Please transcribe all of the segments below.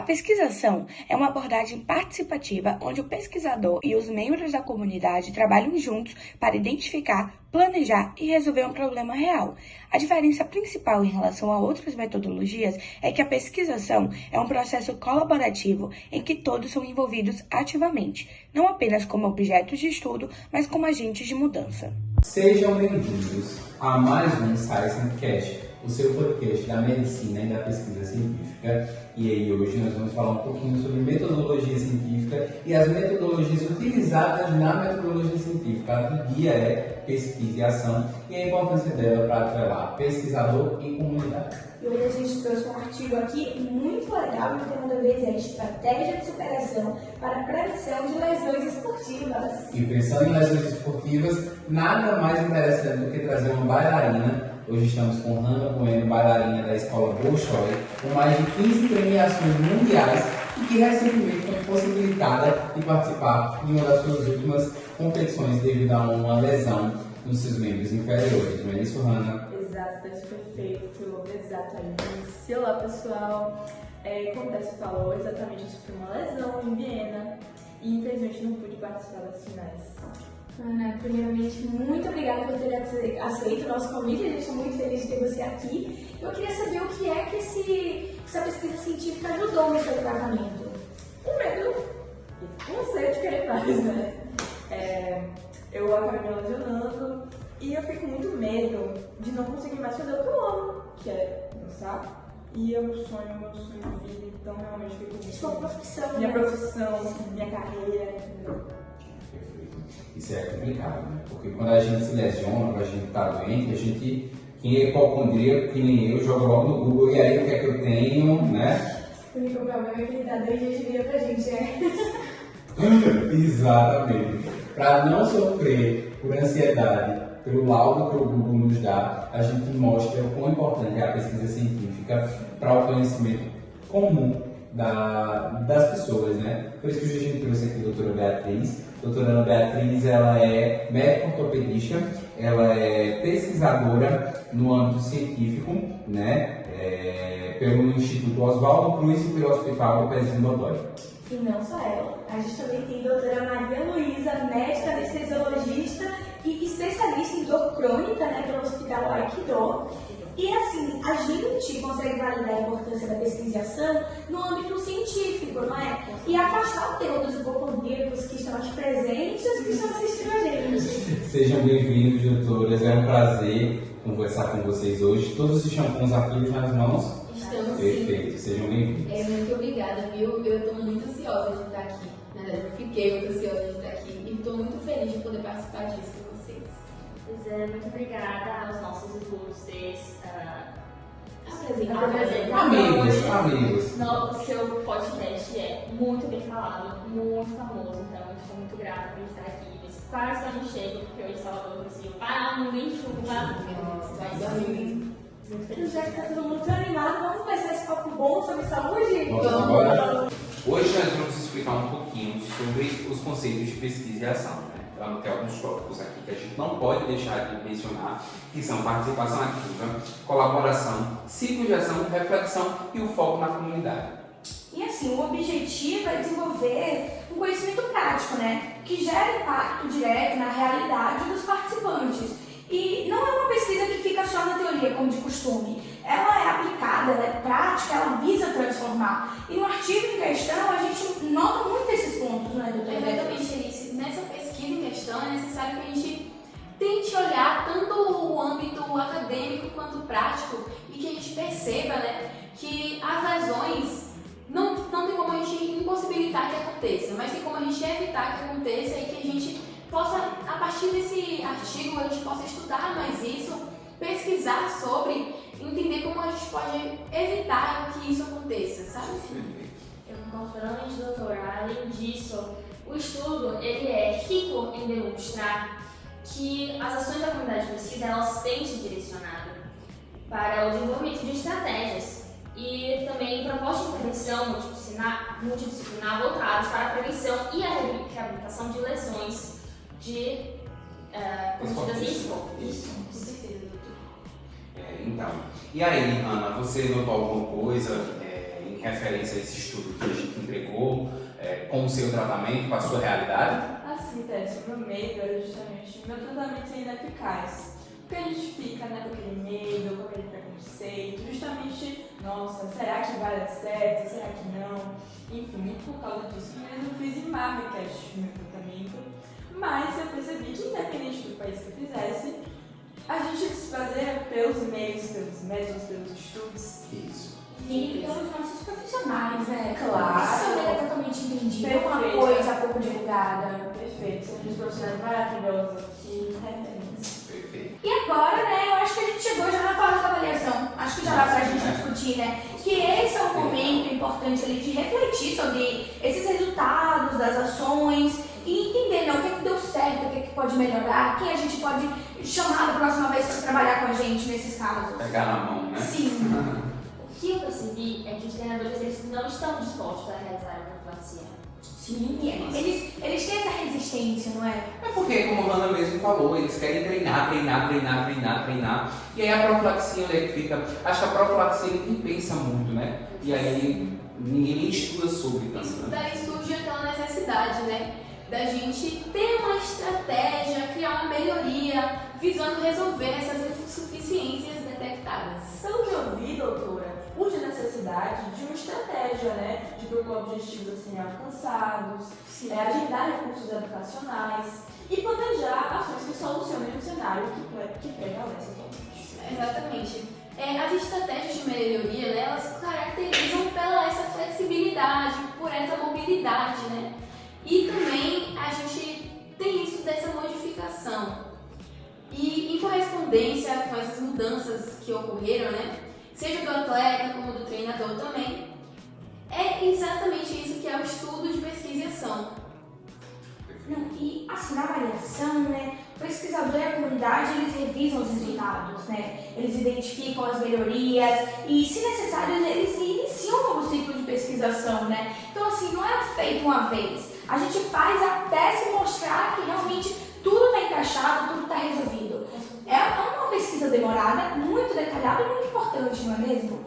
pesquisação é uma abordagem participativa onde o pesquisador e os membros da comunidade trabalham juntos para identificar, planejar e resolver um problema real. A diferença principal em relação a outras metodologias é que a pesquisação é um processo colaborativo em que todos são envolvidos ativamente, não apenas como objetos de estudo, mas como agentes de mudança. Sejam bem-vindos a mais um ScienceCast, o seu podcast da medicina e da pesquisa científica. E aí hoje nós vamos falar um pouquinho sobre metodologia científica e as metodologias utilizadas na metodologia científica. A do dia é pesquisa e ação e a importância dela para atrelar pesquisador e comunidade. E hoje a gente trouxe um artigo aqui muito legal e o tema da vez é Estratégia de Superação para a Prevenção de Lesões Esportivas. E pensando em lesões esportivas, nada mais interessante do que trazer uma bailarina. Hoje estamos com Hanna Bueno, bailarina da Escola Bolshoi, com mais de 15 premiações mundiais e que recentemente foi possibilitada de participar de uma das suas últimas competições devido a uma lesão nos seus membros inferiores. Não é isso, Hanna? Exato, isso foi feito, foi logo exato aí. Olá, pessoal. Como o Tess falou, exatamente, eu sofri uma lesão em Viena e infelizmente não pude participar das finais. Ana, primeiramente, muito obrigada por ter aceito o nosso convite, a gente está muito feliz de ter você aqui. Eu queria saber o que é que essa pesquisa científica ajudou no seu tratamento. O medo, não sei de querer mais, né? Eu acabei me lesionando e eu fiquei com muito medo de não conseguir mais fazer o que eu amo, que é dançar. E é meu sonho de vida, então realmente fico muito... Sua profissão, minha né? profissão, minha carreira, entendeu? Isso é complicado, né? Porque quando a gente se lesiona, quando a gente está doente, a gente, quem é hipocondríaco, que nem eu, joga logo no Google e aí o que é que eu tenho, né? O único problema é que ele dá 2 dias de vida pra gente, né? Exatamente. Para não sofrer por ansiedade, pelo laudo que o Google nos dá, a gente mostra o quão importante é a pesquisa científica para o conhecimento comum das pessoas, né? Por isso que hoje a gente trouxe aqui a doutora Beatriz. A doutora Ana Beatriz, ela é médica ortopedista, ela é pesquisadora no âmbito científico, né? Pelo Instituto Oswaldo Cruz e pelo Hospital Pezinho Dodói. E não só ela, a gente também tem a doutora Maria Luísa, médica anestesiologista e especialista em dor crônica, né, pelo Hospital Aikido. E assim, a gente consegue validar a importância da pesquisa e ação no âmbito científico, não é? E afastar o terror dos hipocondríacos que estão aqui presentes e os que estão assistindo a gente. Sejam bem-vindos, doutoras. É um prazer conversar com vocês hoje. Todos estão com os arquivos nas mãos? Estamos Perfeito, sim. sejam bem-vindos. Muito obrigada, viu? Eu estou muito ansiosa de estar aqui. Na verdade, eu fiquei muito ansiosa de estar aqui e estou muito feliz de poder participar disso com vocês. Pois é, muito obrigada aos nossos ilustres Amigos. O seu podcast é muito bem falado, muito famoso, então eu estou muito grata por estar aqui. Mas quase que eu não chego, porque hoje Salvador conseguiu parar um em chuva. Muito feliz. Já que está todo mundo tão animado, vamos começar esse papo bom sobre saúde? Vamos embora? Hoje nós vamos explicar um pouquinho sobre os conceitos de pesquisa e ação, né? Então, tem alguns tópicos aqui que a gente não pode deixar de mencionar, que são participação ativa, colaboração, ciclo de ação, reflexão e o foco na comunidade. E assim, o objetivo é desenvolver um conhecimento prático, né? Que gera impacto direto na realidade dos participantes. E não é uma pesquisa que fica só na teoria, como de costume. Ela é aplicada, ela é prática, ela visa transformar. E no artigo em questão, a gente nota muito esses pontos, né, doutora? Exatamente, Alice. Nessa pesquisa em questão, é necessário que a gente tente olhar tanto o âmbito acadêmico quanto prático e que a gente perceba, né, que as lesões não tem como a gente impossibilitar que aconteça, mas tem como a gente evitar que aconteça e que a gente possa, a partir desse artigo, a gente possa estudar mais isso, pesquisar sobre, entender como a gente pode evitar que isso aconteça, sabe? Eu concordo totalmente, doutora. Além disso, o estudo ele é rico em demonstrar que as ações da comunidade de pesquisa elas têm se direcionado para o desenvolvimento de estratégias e também propostas de intervenção multidisciplinar voltadas para a prevenção e a reabilitação de lesões cometidas em esporte. Isso, com certeza, doutor. Então, e aí, Ana, você notou alguma coisa em referência a esse estudo que a gente entregou, com o seu tratamento, com a sua realidade? Assim, Tess, o meu medo era justamente o meu tratamento ser ineficaz. Porque a gente fica, né, com aquele medo, com aquele preconceito, justamente, nossa, será que vai dar certo? Será que não? Enfim, por causa disso mesmo, eu fiz em Marrakech o meu tratamento, mas eu percebi que, independente do país que eu fizesse, a gente se baseia pelos meios, pelos métodos, pelos estudos. Isso. E pelos nossos profissionais, né? Claro. Isso é totalmente entendido, é uma Perfeito. coisa pouco divulgada. Perfeito, são uns profissionais maravilhosos que referência. Perfeito. E agora, né, eu acho que a gente chegou já na fase da avaliação. Acho que já dá pra gente discutir, né? Que esse é um momento importante ali de refletir sobre esses resultados das ações e entender, né, o que deu certo, o que pode melhorar, quem a gente pode chamar da próxima vez para trabalhar com a gente nesses casos. Pegar na mão, né? Sim. O que eu percebi é que os treinadores eles não estão dispostos a realizar a profilaxia. Sim, eles têm essa resistência, não é? É porque, como a Ana mesmo falou, eles querem treinar. E aí a profilaxia, onde é que fica? Acho que a profilaxia ninguém pensa muito, né? E aí ninguém estuda sobre tanto, Isso né? daí surge aquela necessidade, né? Da gente ter uma estratégia, criar uma melhoria, visando resolver essas insuficiências detectadas. Pelo que eu vi, doutora, urge a necessidade de uma estratégia, né? De propor objetivos assim alcançados, agendar recursos educacionais e planejar ações que solucionem o cenário que prevalece atualmente. Exatamente. As estratégias de melhoria, né, elas caracterizam pela essa flexibilidade, por essa mobilidade, né? E também a gente tem isso dessa modificação. E em correspondência com essas mudanças que ocorreram, né, seja do atleta como do treinador também, é exatamente isso que é o estudo de pesquisa e ação. Não, e assim, na avaliação, né, o pesquisador e a comunidade, eles revisam os resultados, né? Eles identificam as melhorias e, se necessário, eles iniciam um novo ciclo de pesquisação, né? Então, assim, não é feito uma vez. A gente faz até se mostrar que realmente tudo está encaixado, tudo está resolvido. É uma pesquisa demorada, muito detalhada e muito importante, não é mesmo?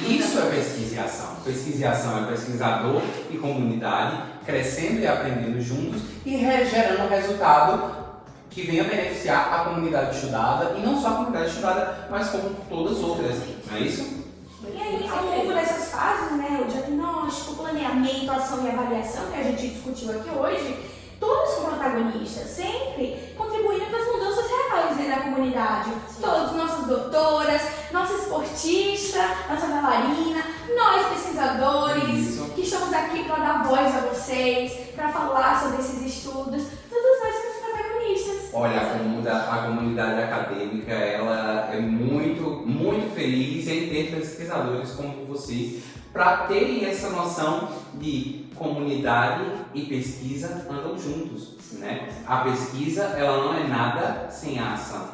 Isso é pesquisa e ação. Pesquisa e ação é pesquisador e comunidade crescendo e aprendendo juntos e gerando resultado que venha beneficiar a comunidade estudada, e não só a comunidade estudada, mas como todas as outras, não é isso? E aí, ao longo dessas fases, né, o diagnóstico, planeamento, ação e avaliação que a gente discutiu aqui hoje, todos são protagonistas, sempre contribuindo para as mudanças reais, né, na comunidade. Todos, nossas doutoras, nossa esportista, nossa bailarina, nós pesquisadores, Isso. que estamos aqui para dar voz a vocês, para falar sobre esses estudos, todos nós somos protagonistas. Olha, a comunidade acadêmica, ela é muito feliz em ter pesquisadores como vocês, para terem essa noção de comunidade e pesquisa andam juntos, né? A pesquisa, ela não é nada sem a ação.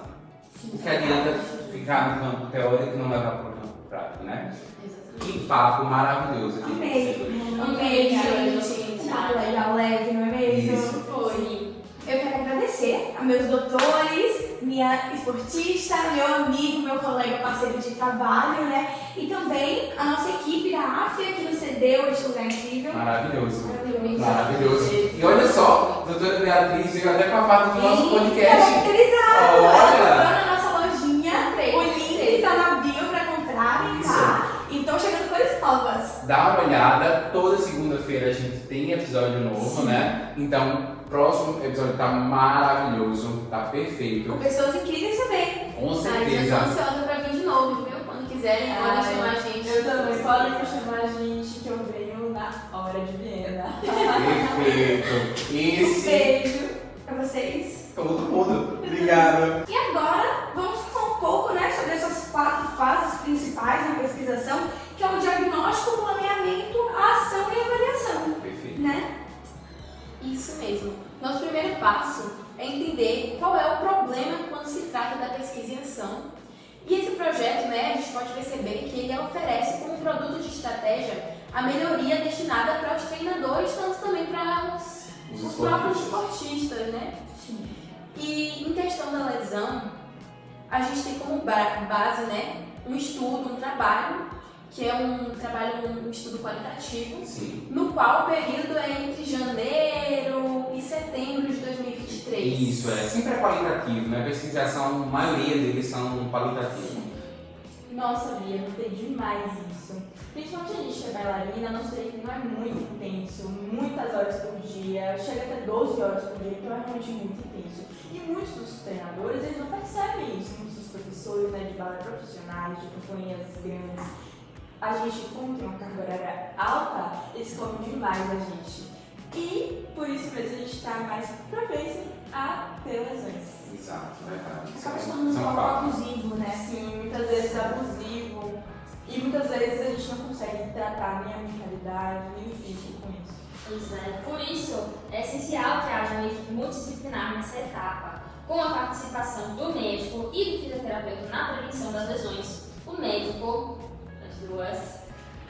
O que adianta ficar no campo teórico e não levar para o campo prático, né? Que papo maravilhoso aqui. Amei, gente. Um papo legal, leve, não é mesmo? Isso. Foi. Eu quero agradecer a meus doutores, minha esportista, meu amigo, meu colega, parceiro de trabalho, né? E também a nossa equipe da AFIA que nos cedeu este lugar incrível. Maravilhoso. Maravilhoso. E olha só, doutora Beatriz veio até com a farda do nosso podcast. Caracterizada. Olha! Na nossa lojinha, o link está na bio para comprarem, tá? Então chegando cores novas. Dá uma olhada, toda segunda-feira a gente tem episódio novo, né? Então, próximo episódio tá maravilhoso, tá perfeito. Com pessoas incríveis também. Com Eu tô certeza. ansiosa pra vir de novo, viu? Quando quiserem, podem chamar a gente. Eu também, podem chamar a gente que eu venho na hora de Viena. Perfeito. Um Esse. beijo pra vocês. Todo mundo. Obrigado. E agora, vamos falar um pouco, né, sobre essas 4 fases principais na pesquisação, que é o diagnóstico, o planeamento, a ação e a avaliação, Perfeito. né? Isso mesmo. Nosso primeiro passo é entender qual é o problema quando se trata da pesquisa em ação. E esse projeto, né, a gente pode perceber que ele oferece como produto de estratégia a melhoria destinada para os treinadores, tanto também para os próprios esportistas, né? Sim. E em questão da lesão, a gente tem como base, né, um estudo, um trabalho que é um trabalho, um estudo qualitativo, Sim. no qual o período é entre janeiro e setembro de 2023. Isso, sempre é qualitativo, né? A pesquisação, a maioria deles são qualitativos. Nossa, Bia, notei demais isso. Principalmente a gente que é bailarina, nosso treino é muito intenso, muitas horas por dia, chega até 12 horas por dia, então é realmente muito intenso. E muitos dos treinadores, eles não percebem isso, muitos dos professores, né, de balé profissionais, de companhias grandes. A gente, como tem uma carga horária alta, eles comem demais a gente. E por isso mesmo a gente está mais propenso a ter lesões. Exato, verdade. Acaba se tornando um algo abusivo, né? Sim, muitas vezes abusivo. E muitas vezes a gente não consegue tratar nem a mentalidade, nem o físico com isso. Pois é. Por isso, é essencial que haja uma equipe multidisciplinar nessa etapa, com a participação do médico e do fisioterapeuta na prevenção das lesões. O médico, as duas,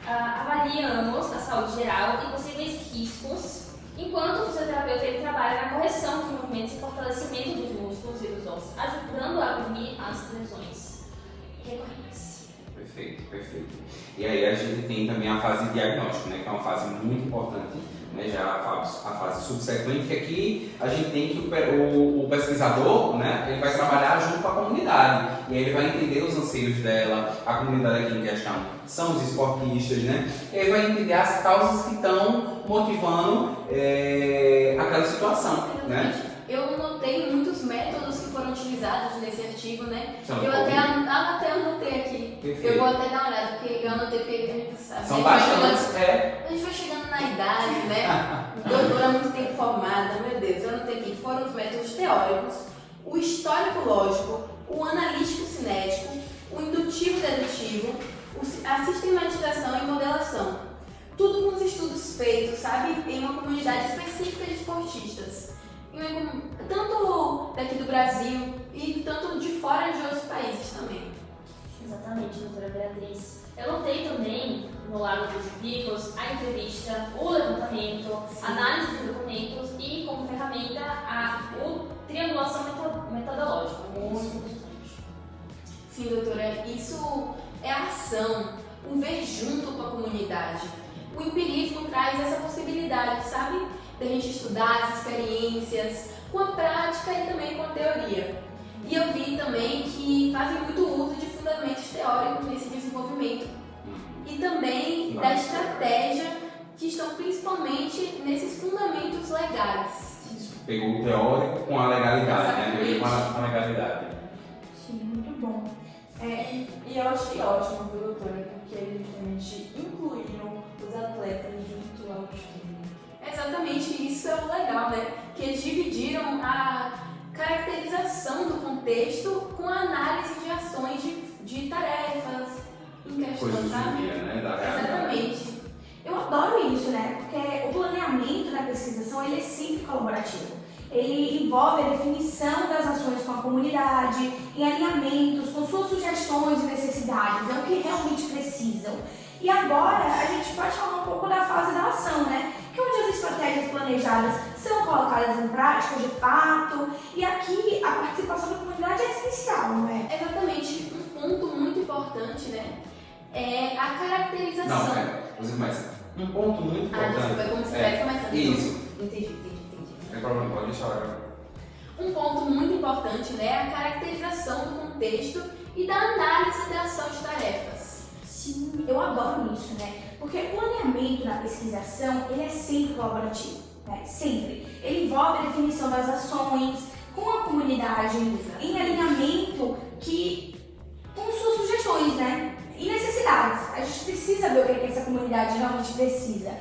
avaliamos a saúde geral e possíveis riscos, enquanto o fisioterapeuta ele trabalha na correção dos movimentos e fortalecimento dos músculos e dos ossos, ajudando a prevenir as lesões recorrentes. Perfeito. E aí a gente tem também a fase de diagnóstico, né, que é uma fase muito importante, né, já a fase subsequente, que aqui a gente tem que o pesquisador, né, ele vai trabalhar junto com a comunidade, e aí ele vai entender os anseios dela, a comunidade aqui em questão são os esportistas, né, e aí vai entender as causas que estão motivando aquela situação, né. Eu notei muitos métodos que foram utilizados nesse artigo, né? São Eu até anotei aqui. Perfeito. Eu vou até dar uma olhada, porque eu anotei porque a gente sabe. São a gente vai bastantes, chegando- A gente vai chegando na idade, né? Doutora muito tempo formada, meu Deus. Eu anotei aqui. Foram os métodos teóricos, o histórico lógico, o analítico cinético, o indutivo dedutivo, a sistematização e modelação. Tudo com os estudos feitos, sabe? Em uma comunidade específica de esportistas. Tanto daqui do Brasil e tanto de fora de outros países também. Exatamente, doutora Beatriz. Eu notei também, no lado dos empíricos, a entrevista, o levantamento, análise de documentos e, como ferramenta, a triangulação metodológica. Muito importante. Sim, doutora, isso é a ação, o ver junto com a comunidade. O empirismo traz essa possibilidade, sabe? Da gente estudar as experiências com a prática e também com a teoria. E eu vi também que fazem muito uso de fundamentos teóricos nesse desenvolvimento e também da estratégia que estão principalmente nesses fundamentos legais. Pegou o teórico com a legalidade, né? Pegou com a legalidade. Sim, muito bom. E eu achei ótimo, viu, doutora, porque eles justamente incluíram os atletas junto ao estudo. Exatamente, isso é o legal, né? Que eles dividiram a caracterização do contexto com a análise de ações de tarefas em questão, Coisas do sabe? dia, né? Da realidade. Exatamente. Eu adoro isso, né? Porque o planeamento na pesquisação ele é sempre colaborativo. Ele envolve a definição das ações com a comunidade, em alinhamentos com suas sugestões e necessidades, é o que realmente precisam. E agora a gente pode falar um pouco da fase da ação, né? Que é onde as estratégias planejadas são colocadas em prática de fato, e aqui a participação da comunidade é essencial, não é? Exatamente, um ponto muito importante, né? É a caracterização. Não, você começa. Um ponto muito importante. Desculpa, é como se estivesse começando. Isso. Entendi. Não tem problema, pode deixar agora. Um ponto muito importante, né? É a caracterização do contexto e da análise da ação de tarefas. Sim, eu adoro isso, né? Porque o planeamento na pesquisação, ele é sempre colaborativo, né? Sempre. Ele envolve a definição das ações com a comunidade, em alinhamento com suas sugestões, né? E necessidades. A gente precisa ver o que essa comunidade realmente precisa.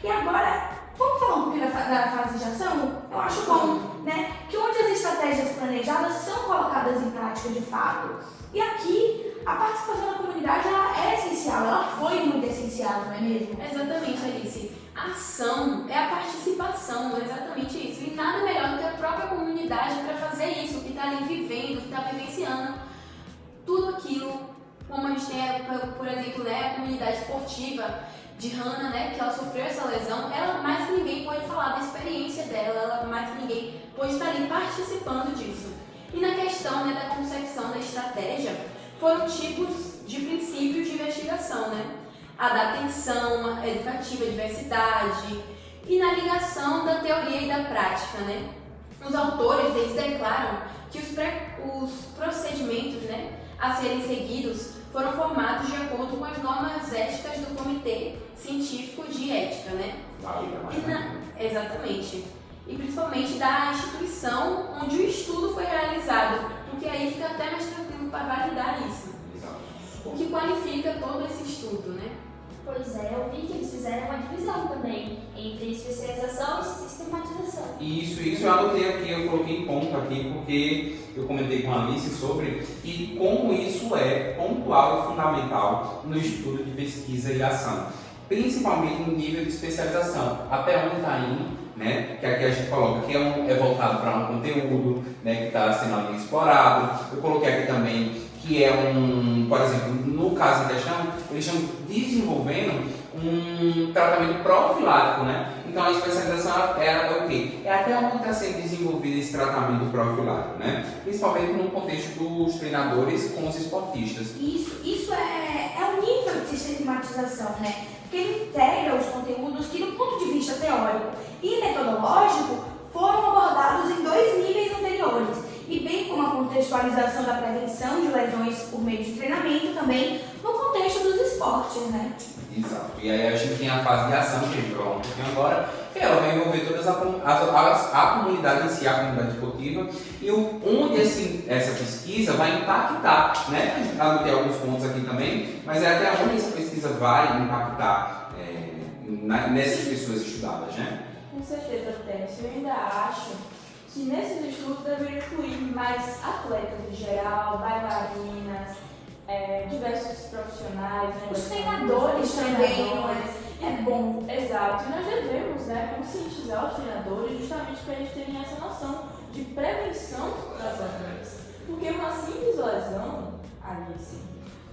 E agora, vamos falar um pouquinho da fase de ação? Eu acho bom, né? Que onde as estratégias planejadas são colocadas em prática de fato. E aqui, a participação da comunidade ela é essencial, ela foi muito essencial, não é mesmo? Exatamente, Alice. A ação é a participação, é exatamente isso. E nada melhor do que a própria comunidade para fazer isso, que está ali vivendo, que está vivenciando tudo aquilo. Como a gente tem, por exemplo, né, a comunidade esportiva de Hannah, né, que ela sofreu essa lesão, ela mais que ninguém pode falar da experiência dela, ela mais que ninguém pode estar ali participando disso. E na questão, né, da concepção da estratégia, foram tipos de princípios de investigação, né? a da atenção educativa, diversidade e na ligação da teoria e da prática, né? Os autores, eles declaram que os procedimentos, né, a serem seguidos foram formados de acordo com as normas éticas do Comitê Científico de Ética, né? Exatamente. E principalmente da instituição onde o estudo foi realizado, porque aí fica até mais tranquilo para validar isso. O que qualifica todo esse estudo, né? Pois é, eu vi que eles fizeram uma divisão também entre especialização e sistematização. Isso eu anotei aqui, eu coloquei em ponto aqui, porque eu comentei com a Alice sobre e como isso é pontual e fundamental no estudo de pesquisa e ação, principalmente no nível de especialização, até onde está indo, né? Que aqui a gente coloca que é voltado para um conteúdo, né, que está sendo ali explorado. Eu coloquei aqui também que é por exemplo, no caso em questão, eles estão desenvolvendo um tratamento profilático, né? Então a especialização é o quê? É até onde está sendo desenvolvido esse tratamento profilático, né? Principalmente no contexto dos treinadores com os esportistas. Isso é um nível de sistematização, né? Porque ele integra os conteúdos que, do ponto de vista teórico e metodológico, foram abordados em 2 níveis anteriores. E bem como a contextualização da prevenção de lesões por meio de treinamento também no contexto dos esportes, né? Exato. E aí a gente tem a fase de ação, que a gente vai falar um pouquinho agora, que ela vai envolver toda a comunidade em si, a comunidade esportiva, e onde essa pesquisa vai impactar, né? A gente anotei alguns pontos aqui também, mas é até onde essa pesquisa vai impactar nessas pessoas estudadas, né? Com certeza, Tess. Eu ainda acho que nesses estudos deveriam incluir mais atletas em geral, bailarinas, diversos profissionais, né? Os treinadores também, é bom. Exato, e nós devemos, né, conscientizar os treinadores justamente para eles terem essa noção de prevenção das lesões. Porque uma simples lesão, Alice,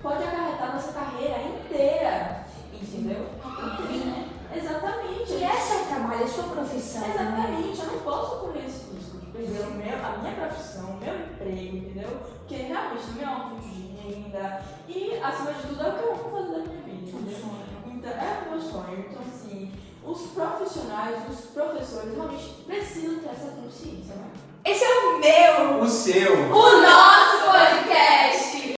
pode acarretar nossa carreira inteira, entendeu? Exatamente. E esse é o trabalho, é a sua profissão. Exatamente, eu não posso correr esse risco de perder a minha profissão, o meu emprego, entendeu? Porque realmente não é uma fonte de renda e, acima de tudo, é o que eu amo fazer da minha vida, entendeu? Então, é o meu sonho. Então, assim, os profissionais, os professores realmente precisam ter essa consciência, né? Esse é o meu, O seu! o nosso